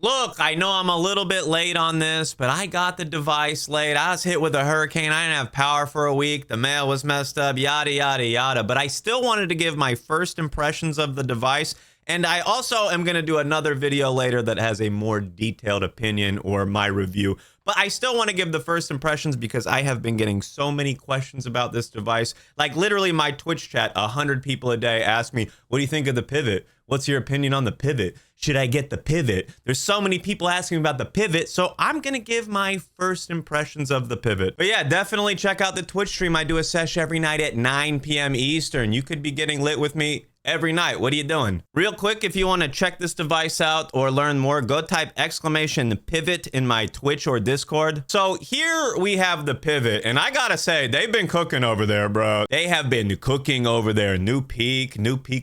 Look, I know I'm a little bit late on this, but I got the device late. I was hit with a hurricane. I didn't have power for a week. The mail was messed up, yada, yada, yada. But I still wanted to give my first impressions of the device. And I also am going to do another video later that has a more detailed opinion or my review. But I still want to give the first impressions because I have been getting so many questions about this device. Like literally my Twitch chat, 100 people a day ask me, what do you think of the Pivot? What's your opinion on the Pivot? Should I get the Pivot? There's so many people asking about the Pivot, so I'm going to give my first impressions of the Pivot. But yeah, definitely check out the Twitch stream. I do a sesh every night at 9 p.m. Eastern. You could be getting lit with me every night. What are you doing? Real quick, if you want to check this device out or learn more, go type !pivot in my Twitch or Discord. So here we have the Pivot, and I gotta say, they've been cooking over there, bro. They have been cooking over there. New Peak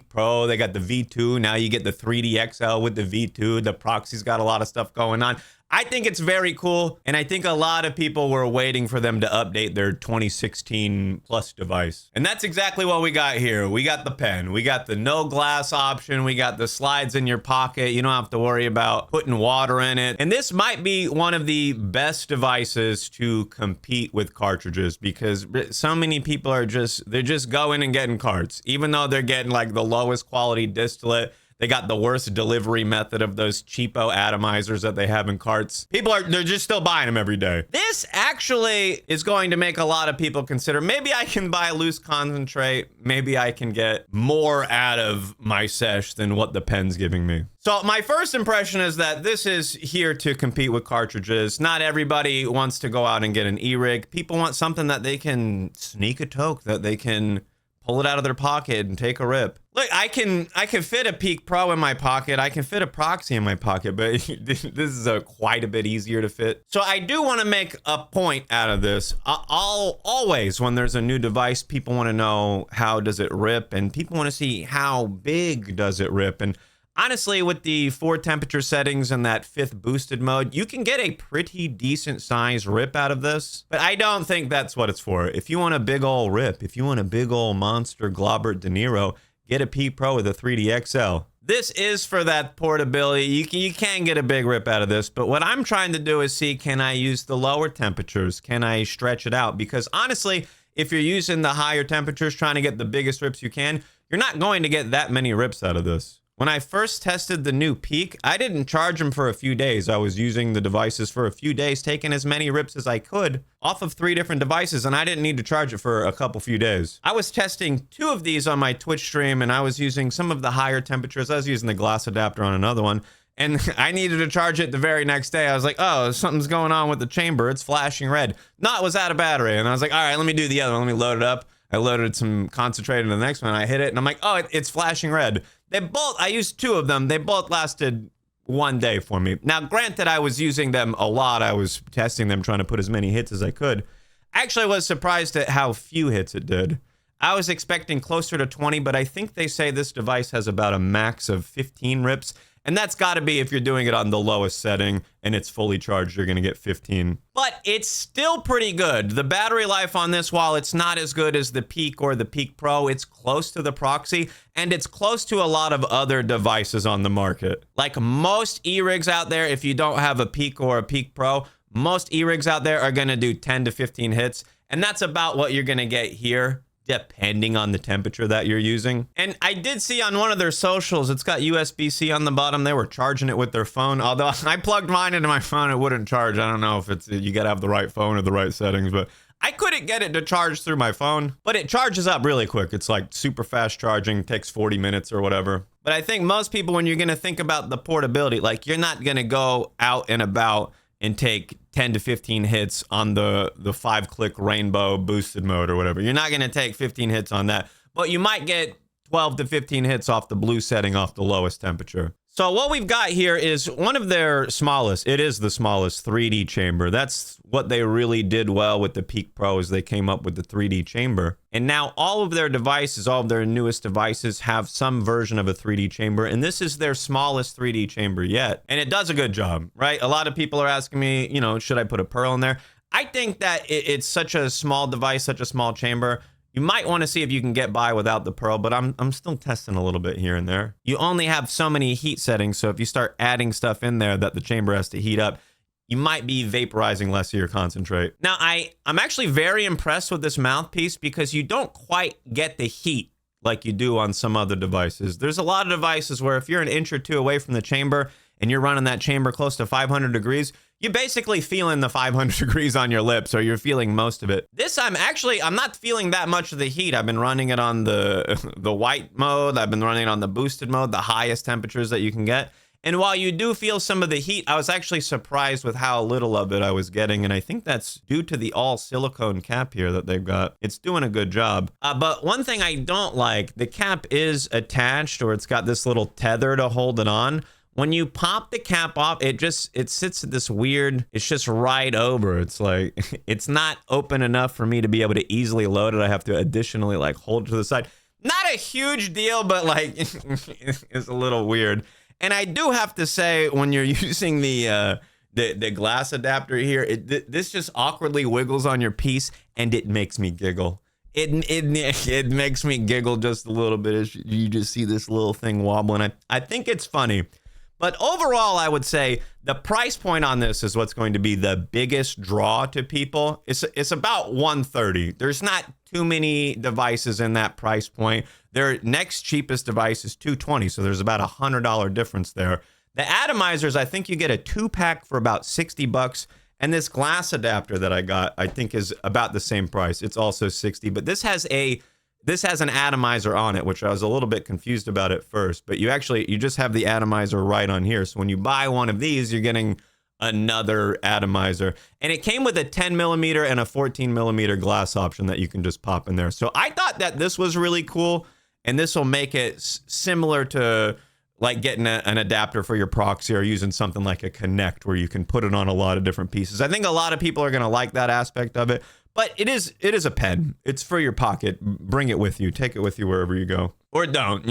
Pro. They got the V2. Now you get the 3D XL with the V2. The Proxy's got a lot of stuff going on. I think it's very cool, and I think a lot of people were waiting for them to update their 2016 Plus device. And that's exactly what we got here. We got the pen. We got the no glass option. We got the slides in your pocket. You don't have to worry about putting water in it. And this might be one of the best devices to compete with cartridges because so many people are they're just going and getting carts, even though they're getting like the lowest quality distillate. They got the worst delivery method of those cheapo atomizers that they have in carts. They're just still buying them every day. This actually is going to make a lot of people consider, maybe I can buy loose concentrate. Maybe I can get more out of my sesh than what the pen's giving me. So my first impression is that this is here to compete with cartridges. Not everybody wants to go out and get an e-rig. People want something that they can sneak a toke, that they can pull it out of their pocket and take a rip. Look, I can fit a Peak Pro in my pocket. I can fit a Proxy in my pocket, but this is quite a bit easier to fit. So I do want to make a point out of this. Always, when there's a new device, people want to know how does it rip, and people want to see how big does it rip. And honestly, with the 4 temperature settings and that 5th boosted mode, you can get a pretty decent size rip out of this. But I don't think that's what it's for. If you want a big ol' rip, if you want a big ol' monster Globert De Niro, get a Peak Pro with a 3D XL. This is for that portability. You can get a big rip out of this, but what I'm trying to do is see, can I use the lower temperatures? Can I stretch it out? Because honestly, if you're using the higher temperatures, trying to get the biggest rips you can, you're not going to get that many rips out of this. When I first tested the new Peak, I didn't charge them for a few days. I was using the devices for a few days, taking as many rips as I could off of 3 different devices, and I didn't need to charge it for a few days. I was testing 2 of these on my Twitch stream, and I was using some of the higher temperatures. I was using the glass adapter on another one, and I needed to charge it the very next day. I was like, oh, something's going on with the chamber. It's flashing red. No, it was out of battery, and I was like, all right, let me do the other one. Let me load it up. I loaded some concentrate into the next one. I hit it, and I'm like, oh, it's flashing red. I used 2 of them. They both lasted 1 day for me. Now, granted, I was using them a lot. I was testing them, trying to put as many hits as I could. Actually, I was surprised at how few hits it did. I was expecting closer to 20, but I think they say this device has about a max of 15 rips. And that's got to be if you're doing it on the lowest setting and it's fully charged, you're going to get 15. But it's still pretty good. The battery life on this, while it's not as good as the Peak or the Peak Pro, it's close to the Proxy, and it's close to a lot of other devices on the market. Like most e-rigs out there, if you don't have a Peak or a Peak Pro, most e-rigs out there are going to do 10 to 15 hits, and that's about what you're going to get here, depending on the temperature that you're using. And I did see on one of their socials, it's got USB-C on the bottom. They were charging it with their phone. Although I plugged mine into my phone, it wouldn't charge. I don't know if it's, you gotta have the right phone or the right settings, but I couldn't get it to charge through my phone. But it charges up really quick. It's like super fast charging, takes 40 minutes or whatever. But I think most people, when you're gonna think about the portability, like you're not gonna go out and about and take 10 to 15 hits on the 5-click rainbow boosted mode or whatever. You're not going to take 15 hits on that, but you might get 12 to 15 hits off the blue setting off the lowest temperature. So what we've got here is one of their smallest, it is the smallest 3D chamber. That's what they really did well with the Peak Pro, is they came up with the 3D chamber. And now all of their devices, all of their newest devices have some version of a 3D chamber. And this is their smallest 3D chamber yet. And it does a good job, right? A lot of people are asking me, you know, should I put a Pearl in there? I think that it's such a small device, such a small chamber. You might want to see if you can get by without the pearl, but I'm still testing a little bit here and there. You only have so many heat settings, so if you start adding stuff in there that the chamber has to heat up, you might be vaporizing less of your concentrate. Now, I'm actually very impressed with this mouthpiece because you don't quite get the heat like you do on some other devices. There's a lot of devices where if you're an inch or two away from the chamber and you're running that chamber close to 500 degrees, you're basically feeling the 500 degrees on your lips, or you're feeling most of it. This, I'm not feeling that much of the heat. I've been running it on the white mode. I've been running it on the boosted mode, the highest temperatures that you can get. And while you do feel some of the heat, I was actually surprised with how little of it I was getting. And I think that's due to the all silicone cap here that they've got. It's doing a good job. But one thing I don't like, the cap is attached, or it's got this little tether to hold it on. When you pop the cap off, it sits at this weird, it's just right over. It's like, it's not open enough for me to be able to easily load it. I have to additionally like hold it to the side. Not a huge deal, but like, it's a little weird. And I do have to say, when you're using the glass adapter here, this just awkwardly wiggles on your piece, and it makes me giggle. It makes me giggle just a little bit as you just see this little thing wobbling. I think it's funny. But overall, I would say the price point on this is what's going to be the biggest draw to people. It's about $130. There's not too many devices in that price point. Their next cheapest device is $220, so there's about $100 difference there. The atomizers, I think you get a 2-pack for about $60, and this glass adapter that I got, I think is about the same price. It's also $60, but this has an atomizer on it, which I was a little bit confused about at first, but you just have the atomizer right on here. So when you buy one of these, you're getting another atomizer. And it came with a 10 millimeter and a 14 millimeter glass option that you can just pop in there. So I thought that this was really cool, and this will make it similar to like getting an adapter for your proxy, or using something like a Connect where you can put it on a lot of different pieces. I think a lot of people are going to like that aspect of it. But it is a pen. It's for your pocket. Bring it with you. Take it with you wherever you go. Or don't.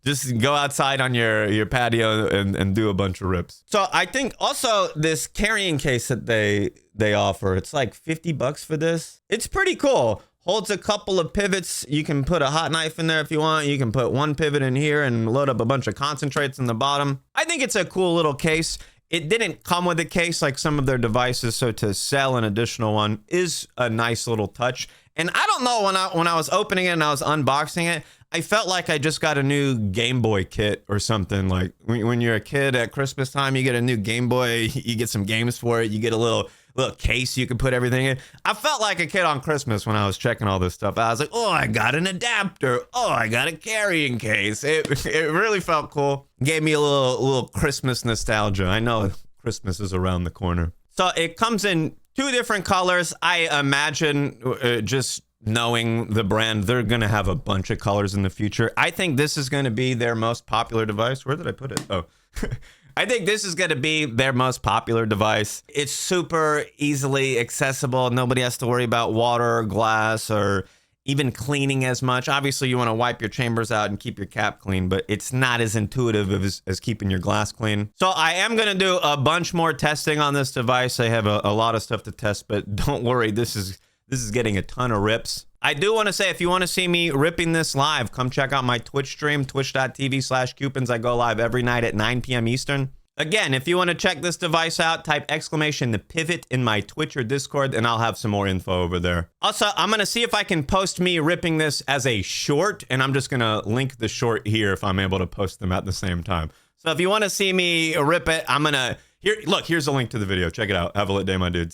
Just go outside on your patio and do a bunch of rips. So I think also this carrying case that they offer, it's like $50 for this. It's pretty cool. Holds a couple of pivots. You can put a hot knife in there if you want. You can put one pivot in here and load up a bunch of concentrates in the bottom. I think it's a cool little case. It didn't come with a case like some of their devices, so to sell an additional one is a nice little touch. And I don't know, when I was opening it and I was unboxing it, I felt like I just got a new Game Boy kit or something. Like when you're a kid at Christmas time, you get a new Game Boy, you get some games for it, you get a little case you can put everything in. I felt like a kid on Christmas when I was checking all this stuff. I was like, oh, I got an adapter. Oh, I got a carrying case. It really felt cool. Gave me a little Christmas nostalgia. I know Christmas is around the corner. So it comes in 2 different colors. I imagine just knowing the brand, they're going to have a bunch of colors in the future. I think this is going to be their most popular device. Where did I put it? Oh, I think this is going to be their most popular device. It's super easily accessible. Nobody has to worry about water or glass or even cleaning as much. Obviously, you want to wipe your chambers out and keep your cap clean, but it's not as intuitive as keeping your glass clean. So I am going to do a bunch more testing on this device. I have a lot of stuff to test, but don't worry, this is getting a ton of rips. I do want to say, if you want to see me ripping this live, come check out my Twitch stream, twitch.tv/Cupins. I go live every night at 9 p.m. Eastern. Again, if you want to check this device out, type exclamation the pivot in my Twitch or Discord, and I'll have some more info over there. Also, I'm going to see if I can post me ripping this as a short, and I'm just going to link the short here if I'm able to post them at the same time. So if you want to see me rip it, I'm going to... Here's a link to the video. Check it out. Have a lit day, my dudes.